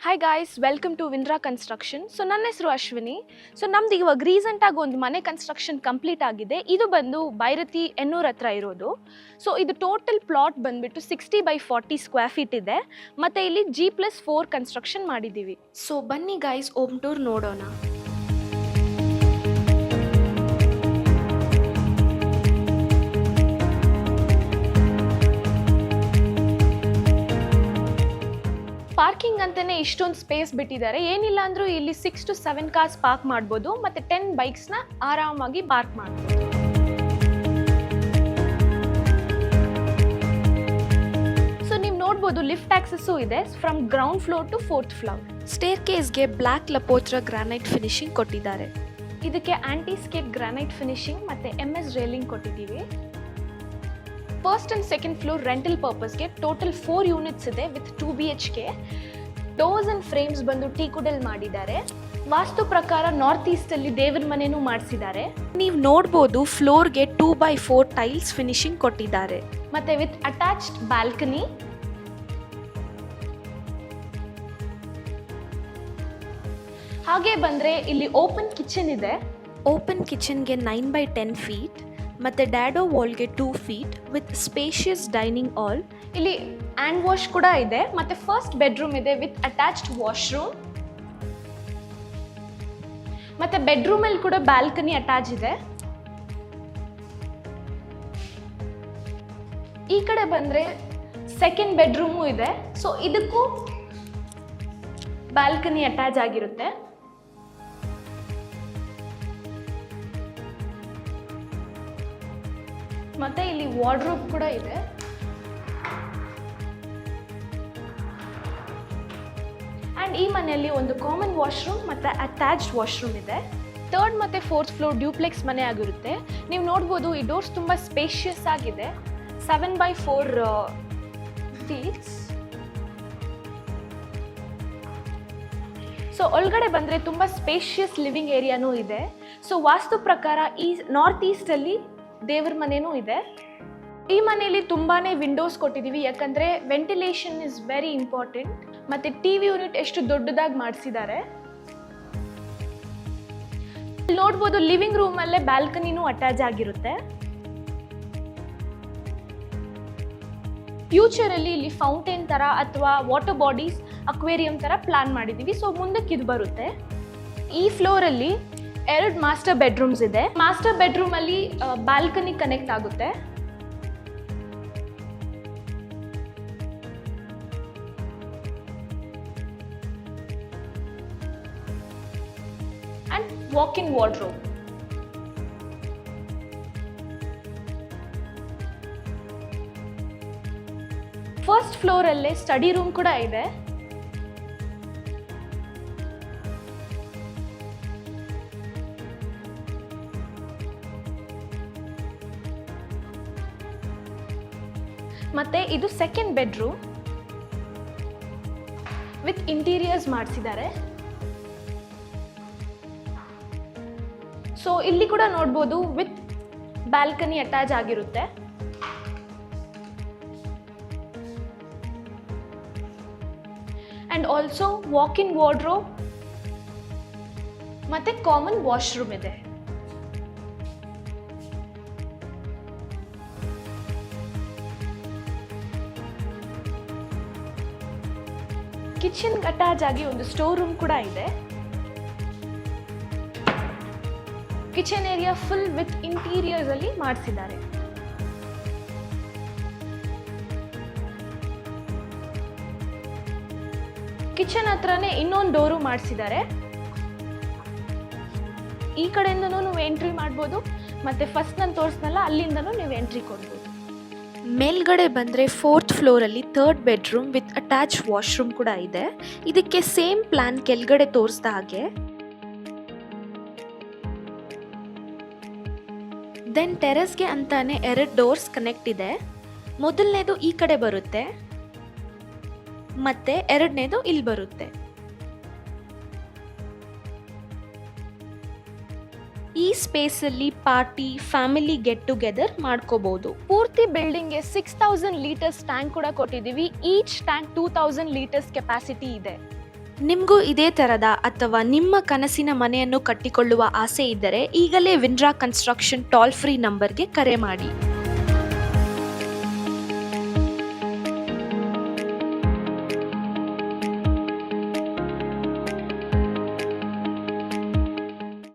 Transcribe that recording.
Hi guys, welcome to Vindra construction. So ನನ್ನ ಹೆಸರು Ashwini. So ನಮ್ದು ಇವಾಗ ರೀಸೆಂಟಾಗಿ ಒಂದು ಮನೆ ಕನ್ಸ್ಟ್ರಕ್ಷನ್ ಕಂಪ್ಲೀಟ್ ಆಗಿದೆ. ಇದು ಬಂದು ಬೈರತಿ ಎನ್ನೂರ್ ಹತ್ರ ಇರೋದು. ಸೊ ಇದು ಟೋಟಲ್ ಪ್ಲಾಟ್ ಬಂದುಬಿಟ್ಟು 60/40 ಸ್ಕ್ವೇರ್ ಫೀಟ್ ಇದೆ. ಮತ್ತು ಇಲ್ಲಿ G+4 ಕನ್ಸ್ಟ್ರಕ್ಷನ್ ಮಾಡಿದ್ದೀವಿ. ಸೊ ಬನ್ನಿ ಗಾಯ್ಸ್, ಹೋಮ್ ಟೂರ್ ನೋಡೋಣ. ಪಾರ್ಕಿಂಗ್ ಅಂತಲೇ ಇಷ್ಟೊಂದು ಸ್ಪೇಸ್ ಬಿಟ್ಟಿದ್ದಾರೆ. ಏನಿಲ್ಲ ಅಂದರೂ ಇಲ್ಲಿ 6 to 7 ಕಾರ್ಸ್ ಪಾರ್ಕ್ ಮಾಡ್ಬೋದು ಮತ್ತು 10 ಬೈಕ್ಸ್ನ ಆರಾಮಾಗಿ ಪಾರ್ಕ್ ಮಾಡ್ಬೋದು. ಸೊ ನೀವು ನೋಡ್ಬೋದು, ಲಿಫ್ಟ್ ಆಕ್ಸಸ್ಸು ಇದೆ from ground floor to 4th floor. Stair ಕೇಸ್ಗೆ ಬ್ಲ್ಯಾಕ್ ಲಪೋತ್ರ ಗ್ರಾನೈಟ್ ಫಿನಿಶಿಂಗ್ ಕೊಟ್ಟಿದ್ದಾರೆ. ಇದಕ್ಕೆ ಆಂಟಿ ಸ್ಕೇಪ್ ಗ್ರಾನೈಟ್ ಫಿನಿಶಿಂಗ್ ಮತ್ತು MS ರೇಲಿಂಗ್ ಕೊಟ್ಟಿದ್ದೀವಿ. First and second floor rental ಪರ್ಪಸ್ಗೆ ಟೋಟಲ್ 4 ಯೂನಿಟ್ಸ್ ಇದೆ with 2 BHK. Doors and frames ಬಂದು ಟೀಕುಡಲ್ ಮಾಡಿದ್ದಾರೆ. ವಾಸ್ತು ಪ್ರಕಾರ ನಾರ್ತ್ ಈಸ್ಟಲ್ಲಿ ದೇವ್ರ ಮನೆಯೂ ಮಾಡಿಸಿದ್ದಾರೆ. ನೀವು ನೋಡ್ಬೋದು, ಫ್ಲೋರ್ಗೆ 2x4 ಟೈಲ್ಸ್ ಫಿನಿಶಿಂಗ್ ಕೊಟ್ಟಿದ್ದಾರೆ ಮತ್ತು ವಿತ್ ಅಟ್ಯಾಚ್ಡ್ ಬ್ಯಾಲ್ಕನಿ. ಹಾಗೆ ಬಂದರೆ ಇಲ್ಲಿ ಓಪನ್ ಕಿಚನ್ ಇದೆ. ಓಪನ್ ಕಿಚನ್ಗೆ 9x10 ಫೀಟ್ ಮತ್ತು ಡ್ಯಾಡೋ ವಾಲ್ಗೆ 2 feet with spacious dining hall. ಇಲ್ಲಿ ಹ್ಯಾಂಡ್ ವಾಶ್ ಕೂಡ ಇದೆ ಮತ್ತು ಫಸ್ಟ್ ಬೆಡ್ರೂಮ್ ಇದೆ ವಿತ್ ಅಟ್ಯಾಚ್ಡ್ ವಾಶ್ರೂಮ್. ಮತ್ತು ಬೆಡ್ರೂಮಲ್ಲಿ ಕೂಡ ಬ್ಯಾಲ್ಕನಿ ಅಟ್ಯಾಚ್ ಇದೆ. ಈ ಕಡೆ ಬಂದರೆ ಸೆಕೆಂಡ್ ಬೆಡ್ರೂಮು ಇದೆ. ಸೊ ಇದಕ್ಕೂ ಬ್ಯಾಲ್ಕನಿ ಅಟ್ಯಾಚ್ ಆಗಿರುತ್ತೆ. ಮತ್ತೆ ಇಲ್ಲಿ ವಾರ್ಡ್ರೋಬ್ ಕೂಡ ಇದೆ. ಆ್ಯಂಡ್ ಈ ಮನೆಯಲ್ಲಿ ಒಂದು ಕಾಮನ್ ವಾಶ್ರೂಮ್ ಮತ್ತು ಅಟ್ಯಾಚ್ಡ್ ವಾಶ್ರೂಮ್ ಇದೆ. 3rd ಮತ್ತು 4th ಫ್ಲೋರ್ ಡ್ಯೂಪ್ಲೆಕ್ಸ್ ಮನೆ ಆಗಿರುತ್ತೆ. ನೀವು ನೋಡ್ಬೋದು, ಈ ಡೋರ್ಸ್ ತುಂಬ ಸ್ಪೇಷಿಯಸ್ ಆಗಿದೆ. 7x4 ಫೀಟ್ಸ್. ಸೊ ಒಳಗಡೆ ಬಂದರೆ ತುಂಬ ಸ್ಪೇಷಿಯಸ್ ಲಿವಿಂಗ್ ಏರಿಯಾನೂ ಇದೆ. ಸೊ ವಾಸ್ತು ಪ್ರಕಾರ ಈ ನಾರ್ತ್ ಈಸ್ಟಲ್ಲಿ ದೇವ್ರ ಮನೆಯೂ ಇದೆ. ಈ ಮನೆಯಲ್ಲಿ ತುಂಬಾ ವಿಂಡೋಸ್ ಕೊಟ್ಟಿದ್ದೀವಿ, ಯಾಕಂದರೆ ವೆಂಟಿಲೇಷನ್ ಇಸ್ ವೆರಿ ಇಂಪಾರ್ಟೆಂಟ್. ಮತ್ತು TV ಯೂನಿಟ್ ಎಷ್ಟು ದೊಡ್ಡದಾಗಿ ಮಾಡಿಸಿದ್ದಾರೆ. ನೋಡ್ಬೋದು, ಲಿವಿಂಗ್ ರೂಮಲ್ಲೇ ಬ್ಯಾಲ್ಕನಿನೂ ಅಟ್ಯಾಚ್ ಆಗಿರುತ್ತೆ. ಫ್ಯೂಚರಲ್ಲಿ ಇಲ್ಲಿ ಫೌಂಟೇನ್ ಥರ ಅಥವಾ ವಾಟರ್ ಬಾಡೀಸ್ ಅಕ್ವೇರಿಯಂ ಥರ ಪ್ಲಾನ್ ಮಾಡಿದ್ದೀವಿ. ಸೊ ಮುಂದಕ್ಕೆ ಇದು ಬರುತ್ತೆ. ಈ ಫ್ಲೋರಲ್ಲಿ 2 ಮಾಸ್ಟರ್ ಬೆಡ್ರೂಮ್ಸ್ ಇದೆ. ಮಾಸ್ಟರ್ ಬೆಡ್ರೂಮಲ್ಲಿ ಬ್ಯಾಲ್ಕನಿ ಕನೆಕ್ಟ್ ಆಗುತ್ತೆ. And walk in wardrobe. ಫಸ್ಟ್ ಫ್ಲೋರಲ್ಲೇ ಸ್ಟಡಿ ರೂಮ್ ಕೂಡ ಇದೆ. ಮತ್ತೆ ಇದು ಸೆಕೆಂಡ್ ಬೆಡ್ರೂಮ್ ವಿತ್ ಇಂಟೀರಿಯರ್ಸ್ ಮಾಡಿಸಿದ್ದಾರೆ. ಸೊ ಇಲ್ಲಿ ಕೂಡ ನೋಡ್ಬೋದು, ವಿತ್ ಬ್ಯಾಲ್ಕನಿ ಅಟ್ಯಾಚ್ ಆಗಿರುತ್ತೆ. ಅಂಡ್ ಆಲ್ಸೋ ವಾಕ್-ಇನ್ ವಾರ್ಡ್ರೋಬ್ ಮತ್ತೆ ಕಾಮನ್ ವಾಶ್ರೂಮ್ ಇದೆ. ಕಿಚನ್ ಅಟ್ಯಾಚ್ ಆಗಿ ಒಂದು ಸ್ಟೋರ್ ರೂಮ್ ಕೂಡ ಇದೆ. Kitchen area full with interiors ಅಲ್ಲಿ ಮಾಡಿಸಿದ್ದಾರೆ. ಕಿಚನ್ ಹತ್ರನೇ ಇನ್ನೊಂದು ಡೋರು ಮಾಡಿಸಿದ್ದಾರೆ. ಈ ಕಡೆಯಿಂದನೂ ನೀವು ಎಂಟ್ರಿ ಮಾಡ್ಬೋದು, ಮತ್ತೆ ಫಸ್ಟ್ ನಾನು ತೋರಿಸ್ನಲ್ಲ ಅಲ್ಲಿಂದನೂ ನೀವು ಎಂಟ್ರಿ ಕೊಡ್ಬೋದು. ಮೇಲ್ಗಡೆ ಬಂದರೆ 4th ಫ್ಲೋರಲ್ಲಿ 3rd bedroom with attach washroom ಕೂಡ ಇದೆ. ಇದಕ್ಕೆ ಸೇಮ್ ಪ್ಲಾನ್ ಕೆಳಗಡೆ ತೋರಿಸ್ದ ಹಾಗೆ. ದೆನ್ ಟೆರೆಸ್ಗೆ ಅಂತಾನೆ 2 ಡೋರ್ಸ್ ಕನೆಕ್ಟ್ ಇದೆ. ಮೊದಲನೇದು ಈ ಕಡೆ ಬರುತ್ತೆ ಮತ್ತೆ ಎರಡನೇದು ಇಲ್ಲಿ ಬರುತ್ತೆ. ಈ ಸ್ಪೇಸಲ್ಲಿ ಪಾರ್ಟಿ, ಫ್ಯಾಮಿಲಿ ಗೆಟ್ ಟುಗೆದರ್ ಮಾಡ್ಕೋಬಹುದು. ಪೂರ್ತಿ ಬಿಲ್ಡಿಂಗ್ಗೆ 6000 ಲೀಟರ್ಸ್ ಟ್ಯಾಂಕ್ ಕೂಡ ಕೊಟ್ಟಿದ್ದೀವಿ. ಈಚ್ ಟ್ಯಾಂಕ್ 2000 ಲೀಟರ್ಸ್ ಕೆಪಾಸಿಟಿ ಇದೆ. ನಿಮಗೂ ಇದೇ ಥರದ ಅಥವಾ ನಿಮ್ಮ ಕನಸಿನ ಮನೆಯನ್ನು ಕಟ್ಟಿಕೊಳ್ಳುವ ಆಸೆ ಇದ್ದರೆ ಈಗಲೇ ವಿನ್ರಾ ಕನ್ಸ್ಟ್ರಕ್ಷನ್ ಟೋಲ್ ಫ್ರೀ ನಂಬರ್ಗೆ ಕರೆ ಮಾಡಿ.